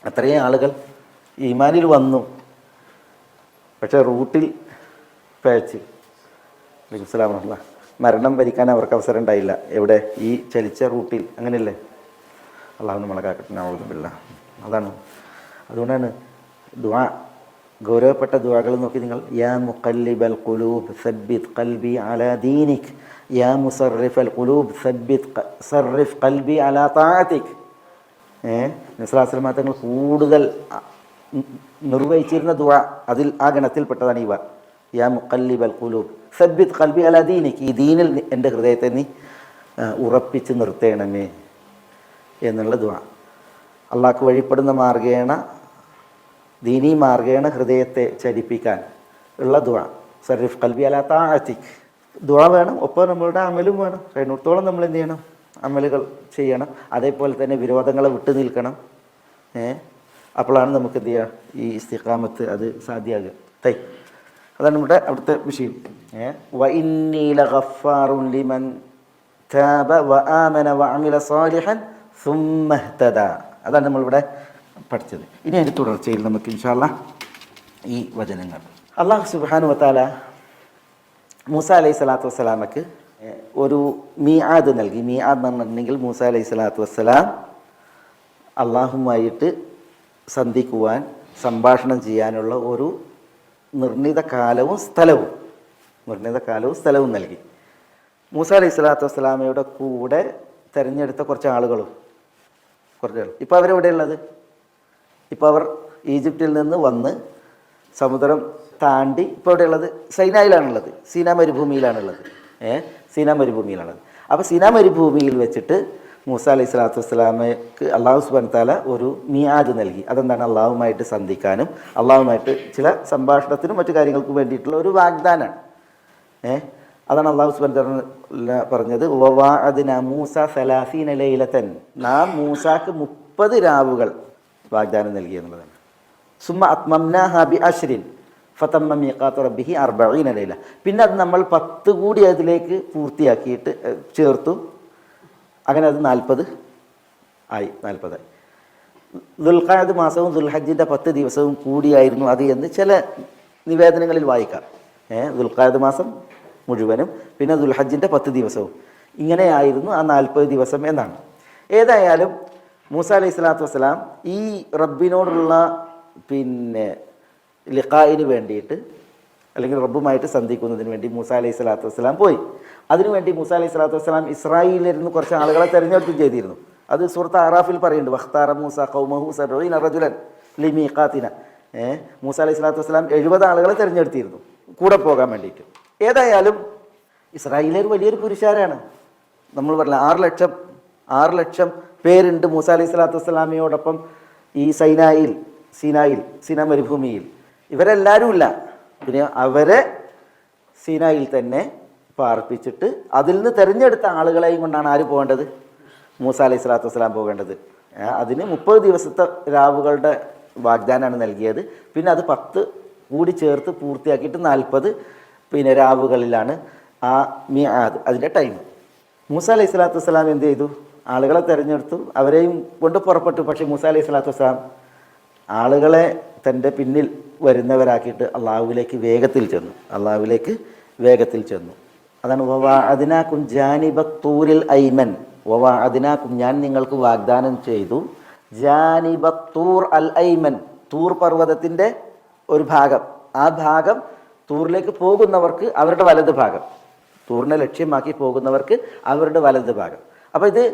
അത്രയും ആളുകൾ ഈമാനിൽ വന്നു, പക്ഷേ റൂട്ടിൽ പേച്ച് അലൈഹിസ്സലാമുള്ള മരണം വരിക്കാൻ അവർക്ക് അവസരം ഉണ്ടായില്ല. എവിടെ? ഈ ചലിച്ച റൂട്ടിൽ. അങ്ങനെയല്ലേ? അള്ളാഹു നമ്മളെ കാക്കട്ടെ. നഊദുബില്ല. അതാണ്. അതുകൊണ്ടാണ് ദുആ, ഗൗരവപ്പെട്ട ദുആകൾ നോക്കി നിങ്ങൾ. യാ മുഖല്ലിബൽ ഖുലൂബ് സബ്ബിത് ഖൽബി അലാ ദീനിക്, യാ മുസർറിഫൽ ഖുലൂബ് സർറിഫ് ഖൽബി അലാ തആതിക്. നബി സ്വല്ലല്ലാഹു അലൈഹി വസല്ലം തങ്ങൾ കൂടുതൽ നിർവഹിച്ചിരുന്ന ദുആ അതിൽ ആ ഗണത്തിൽപ്പെട്ടതാണ് ഇവ. യാ മുഖല്ലിബൽ ഖുലൂബ് സബ്ബിത് ഖൽബി അലാ ദീനിക്, ഈ ദീനിൽ എൻ്റെ ഹൃദയത്തെ നീ ഉറപ്പിച്ച് നിർത്തേണമേ എന്നുള്ള ദുആ. അള്ളാഹ്ക്ക് വഴിപ്പെടുന്ന മാർഗേണ, ദീനീ മാർഗേണ ഹൃദയത്തെ ചലിപ്പിക്കാൻ ഉള്ള ദുആ. സർറിഫ് ഖൽബി അലാ തആതിക്. ദുആ വേണം, ഒപ്പം നമ്മളുടെ അമലും വേണം. കഴിയുന്നിടത്തോളം നമ്മൾ എന്ത് ചെയ്യണം? അമലുകൾ ചെയ്യണം. അതേപോലെ തന്നെ വിരോധങ്ങളെ വിട്ടു നിൽക്കണം. അപ്പോഴാണ് നമുക്ക് എന്ത് ചെയ്യുക? ഈ ഇസ്തിഖാമത്ത് അത് സാധ്യമാകുക. അതാണ് നമ്മുടെ അവിടുത്തെ വിഷയം. വഇന്നീ ലഗഫാറുൻ ലിമൻ താബ വആമന വഅമില സാലിഹൻ സുമ്മ ഇഹ്തദാ. അതാണ് നമ്മളിവിടെ പഠിച്ചത്. ഇനി അതിൻ്റെ തുടർച്ചയിൽ നമുക്ക് ഇൻഷാ അല്ലാഹ് ഈ വചനങ്ങൾ. അല്ലാഹു സുബ്ഹാനഹു വതആല മൂസ അലൈഹി സ്വലാത്തു വസ്സലാമക്ക് ഒരു മീആദ് നൽകി. മീആദ് എന്ന് പറഞ്ഞിട്ടുണ്ടെങ്കിൽ മൂസ അലൈഹി സ്വലാത്തു വസ്സലാം അള്ളാഹുമായിട്ട് സന്ധിക്കുവാൻ, സംഭാഷണം ചെയ്യാനുള്ള ഒരു നിർണിത കാലവും സ്ഥലവും നൽകി. മൂസ അലൈഹി സ്വലാത്തു വസ്സലാമയുടെ കൂടെ തിരഞ്ഞെടുത്ത കുറച്ച് ആളുകളും ഇപ്പോൾ അവരെവിടെയുള്ളത്? ഇപ്പോൾ അവർ ഈജിപ്തിൽ നിന്ന് വന്ന് സമുദ്രം താണ്ടി ഇപ്പോൾ എവിടെയുള്ളത്? സൈനായിലാണുള്ളത്, സീനാ മരുഭൂമിയിലാണുള്ളത്. സീനാ മരുഭൂമിയിലാണുള്ളത്. അപ്പോൾ സീനാ മരുഭൂമിയിൽ വെച്ചിട്ട് മൂസ അലൈഹി സ്വലാത്തു വസ്സലാമയ്ക്ക് അള്ളാഹു സുബ്ഹാനഹു വതആല ഒരു മീആദ് നൽകി. അതെന്താണ്? അള്ളാഹുമായിട്ട് സന്ധിക്കാനും അള്ളാഹുമായിട്ട് ചില സംഭാഷണത്തിനും മറ്റു കാര്യങ്ങൾക്കും വേണ്ടിയിട്ടുള്ള ഒരു വാഗ്ദാനമാണ്. അതാണ് അള്ളാഹു സുബ്ഹാനഹു വതആല പറഞ്ഞത്, വവഅദ്നാ മൂസ 30 ലൈലതൻ. നാം മൂസാക്ക് 30 രാവുകൾ വാഗ്ദാനം നൽകി എന്നുള്ളതാണ്. സുമ്മ അത്മംനാഹാ ബിഅശ്രിൻ ഫതമ്മ മീഖാത്തു റബ്ബിഹി 40 ലൈല. പിന്നെ അത് നമ്മൾ 10 കൂടി അതിലേക്ക് പൂർത്തിയാക്കിയിട്ട് ചേർത്തു. അങ്ങനെ അത് 40 ആയി. ദുൽഖഅദ് മാസവും ദുൽഹജ്ജിൻ്റെ 10 ദിവസവും കൂടിയായിരുന്നു അത് എന്ന് ചില നിവേദനങ്ങളിൽ വായിക്കാം. ദുൽഖഅദ് മാസം മുഴുവനും പിന്നെ ദുൽഹജ്ജിൻ്റെ 10 ദിവസവും, ഇങ്ങനെയായിരുന്നു ആ 40 ദിവസം എന്നാണ്. ഏതായാലും മൂസ അലൈഹി സ്വലാത്തു വസ്സലാം ഈ റബ്ബിനോടുള്ള ലിഖായിന് വേണ്ടിയിട്ട്, അല്ലെങ്കിൽ റബ്ബുമായിട്ട് സന്ധിക്കുന്നതിന് വേണ്ടി മൂസ അലൈഹി സ്വലാത്തു വസ്സലാം പോയി. അതിനുവേണ്ടി മൂസ അലൈഹി സ്വലാത്തു വസ്സലാം ഇസ്രായേലിലിരുന്ന് കുറച്ച് ആളുകളെ തിരഞ്ഞെടുത്തും ചെയ്തിരുന്നു. അത് സൂറത്ത് അറാഫിൽ പറയുന്നുണ്ട്, വഖ്താറ മൂസ ഖൗമഹു 70 റജുലൻ ലിമീഖാതിന. മൂസ അലൈഹി സ്വലാത്തു വസ്സലാം 70 ആളുകളെ തിരഞ്ഞെടുത്തിരുന്നു കൂടെ പോകാൻ വേണ്ടിയിട്ട്. ഏതായാലും ഇസ്രായേലിൽ വലിയൊരു പുരുഷാരാണ്. നമ്മൾ പറഞ്ഞില്ല 6 ലക്ഷം പേരുണ്ട് മൂസ അലൈഹി സ്വലാത്തു വസ്സലാമയോടൊപ്പം ഈ സീനാ മരുഭൂമിയിൽ. ഇവരെല്ലാവരും ഇല്ല. പിന്നെ അവരെ സീനായിൽ തന്നെ പാർപ്പിച്ചിട്ട് അതിൽ നിന്ന് തിരഞ്ഞെടുത്ത ആളുകളെയും കൊണ്ടാണ് ആര് പോകേണ്ടത്? മൂസ അലൈഹി സ്വലാത്തു വസ്സലാം പോകേണ്ടത്. അതിന് 30 ദിവസത്തെ രാവുകളുടെ വാഗ്ദാനമാണ് നൽകിയത്. പിന്നെ അത് 10 കൂടി ചേർത്ത് പൂർത്തിയാക്കിയിട്ട് 40 രാവുകളിലാണ് ആ മീആദ്, അതിൻ്റെ ടൈം. മൂസ അലൈഹി സ്വലാത്തു വസ്സലാം എന്ത് ചെയ്തു? ആളുകളെ തിരഞ്ഞെടുത്തു, അവരെയും കൊണ്ട് പുറപ്പെട്ടു. പക്ഷേ മൂസ അലൈഹി സ്വലാത്തു വസ്സലാം ആളുകളെ തൻ്റെ പിന്നിൽ വരുന്നവരാക്കിയിട്ട് അള്ളാഹുവിലേക്ക് വേഗത്തിൽ ചെന്നു. അതാണ് വവഅദ്നാകും ജാനിബത്തൂരിൽ ഐമൻ. വവഅദ്നാകും, ഞാൻ നിങ്ങൾക്ക് വാഗ്ദാനം ചെയ്തു, ജാനിബത്തൂർ അൽ ഐമൻ, തൂർ പർവ്വതത്തിൻ്റെ ഒരു ഭാഗം. ആ ഭാഗം തൂറിലേക്ക് പോകുന്നവർക്ക് അവരുടെ വലത് ഭാഗം, തൂറിനെ ലക്ഷ്യമാക്കി പോകുന്നവർക്ക് അവരുടെ വലത് ഭാഗം. അപ്പോൾ ഇത്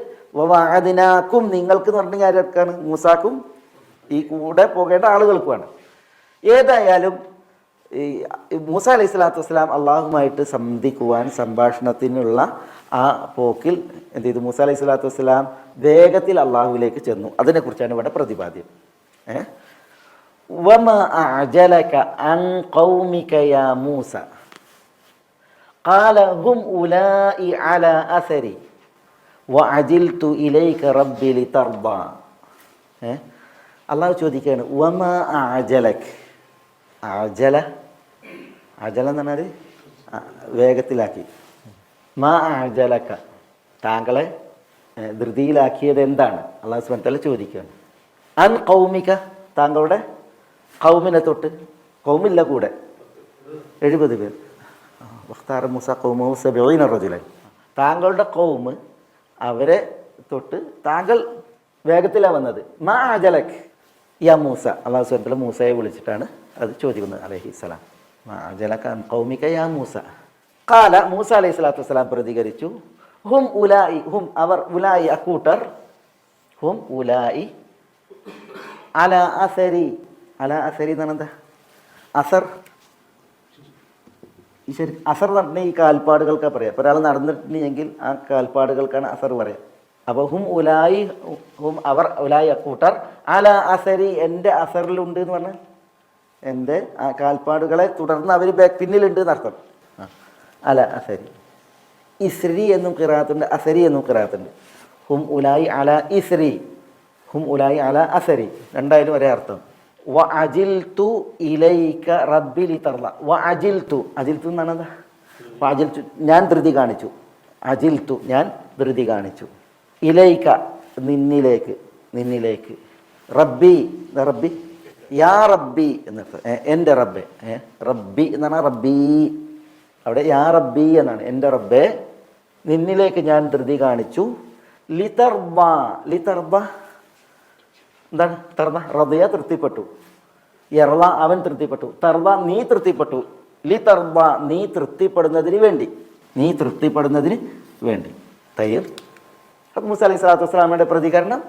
വവഅദ്നാകും നിങ്ങൾക്ക് എന്ന് പറഞ്ഞ ആർക്കാണ്? മൂസാക്കും ഈ കൂടെ പോകേണ്ട ആളുകൾക്കുമാണ്. ഏതായാലും ഈ മൂസ അലൈഹി സ്വലാത്തു വസ്സലാം അള്ളാഹുമായിട്ട് സന്ധിക്കുവാൻ, സംഭാഷണത്തിനുള്ള ആ പോക്കിൽ എന്ത് ചെയ്തു? മൂസ അലൈഹി സ്വലാത്തു വസ്സലാം വേഗത്തിൽ അള്ളാഹുവിലേക്ക് ചെന്നു. അതിനെക്കുറിച്ചാണ് ഇവിടെ പ്രതിപാദ്യം. വമാ അഅജലക അൻ ഖൗമിക യാ മൂസ ഖാല ഹും ഉലാഇ അലാ അസരി വഅജിൽതു ഇലൈക റബ്ബി ലിതർദാ. അള്ളാഹു ചോദിക്കുകയാണ്, വമാ അഅജലക്. അജല എന്ന് പറഞ്ഞാൽ വേഗത്തിലാക്കി. മാ അഅജലക, താങ്കളെ ധൃതിയിലാക്കിയത് എന്താണ്? അള്ളാഹു സുബ്ഹാനഹു വ തആല ചോദിക്കുകയാണ്. അൻ കൗമിക, താങ്കളുടെ കൗമിനെ തൊട്ട്. കൗമില്ല കൂടെ 70 പേർ. വഖ്താറ മൂസ ഖൗമഹു 70 റജുലൻ. താങ്കളുടെ കൗമ് അവരെ തൊട്ട് താങ്കൾ വേഗത്തിലാണ് വന്നത്. മാ അജലക് യാ മൂസ. അല്ലാഹു സുബ്ഹാനഹു വ തആല മൂസയെ വിളിച്ചിട്ടാണ് അത് ചോദിക്കുന്നത് അലൈഹിസ്സലാം. മാ അജലക അൻ ഖൗമിക യാ മൂസ. ഖാല, മൂസ അലൈഹി സ്വലാത്തു വസ്സലാം പ്രതികരിച്ചു, ഹും ഉലായി, ഹും അവർ, ഉലായി അക്കൂട്ടർ, ഹും ഉലായി അല അസരി. അല അസരി എന്ന് പറഞ്ഞാൽ എന്താ? അസർ. ശരി, അസർ എന്ന് പറഞ്ഞാൽ ഈ കാൽപ്പാടുകൾക്കാണ് പറയാം. ഇപ്പോൾ ഒരാൾ നടന്നിട്ടുണ്ടെങ്കിൽ ആ കാൽപ്പാടുകൾക്കാണ് അസർ പറയാം. അപ്പോൾ ഹും ഉലായി, ഹും അവർ, ഉലായി അക്കൂട്ടർ അല അസരി, എൻ്റെ അസറിലുണ്ട് എന്ന് പറഞ്ഞാൽ എൻ്റെ ആ കാൽപ്പാടുകളെ തുടർന്ന് അവർ പിന്നിലുണ്ട് എന്നർത്ഥം. അല അസരി. ഇസ്രി എന്നും ഖിറാഅത്തുണ്ട്, അസരി എന്നും ഖിറാഅത്തുണ്ട്. ഹും ഉലായി അല ഇസ്രി, ഹും ഉലായി അല അസരി, രണ്ടായാലും ഒരേ അർത്ഥം. വ അജിൽതു ഇലൈക റബ്ബി ലിതർള. വ അജിൽതു, അജിൽതു എന്നാണ് എന്താ? അജിൽതു ഞാൻ ധൃതി കാണിച്ചു. അജിൽതു ഞാൻ ധൃതി കാണിച്ചു. ഇലൈക നിന്നിലേക്ക്, നിന്നിലേക്ക്. റബ്ബി, റബ്ബി യാ റബ്ബി എന്നർത്ഥം. എൻ്റെ റബ്ബെ. റബ്ബി എന്ന് പറഞ്ഞാൽ റബ്ബി, അവിടെ യാ റബ്ബി എന്നാണ്. എൻ്റെ റബ്ബെ നിന്നിലേക്ക് ഞാൻ ധൃതി കാണിച്ചു. ലിതർബ, ലിതർബ എന്താണ്? തർബ റദിയ തൃപ്തിപ്പെട്ടു. യർള അവൻ തൃപ്തിപ്പെട്ടു. തർബ നീ തൃപ്തിപ്പെട്ടു. ലിതർബ നീ തൃപ്തിപ്പെടുന്നതിന് വേണ്ടി, നീ തൃപ്തിപ്പെടുന്നതിന് വേണ്ടി. തയ്യർ. അപ്പം മൂസ അലൈഹി സ്വലാത്തു വസ്സലാമയുടെ പ്രതികരണം,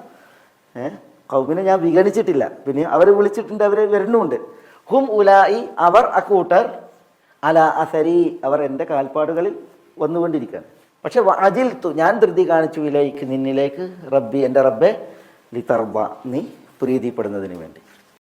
ഖൗമിനെ ഞാൻ വിഗണിച്ചിട്ടില്ല, പിന്നെ അവർ വിളിച്ചിട്ടുണ്ട്, അവർ വരുന്നുമുണ്ട്. ഹും ഉലായി അവർ അക്കൂട്ടർ, അല അസരി അവർ എൻ്റെ കാൽപ്പാടുകളിൽ വന്നുകൊണ്ടിരിക്കുകയാണ്. പക്ഷെ അജിൽത്തു ഞാൻ ധൃതി കാണിച്ചു, ഇലേക്ക് നിന്നിലേക്ക്, റബ്ബി എൻ്റെ റബ്ബെ, ലിതർബ നീ പ്രീതിപ്പെടുന്നതിന് വേണ്ടി.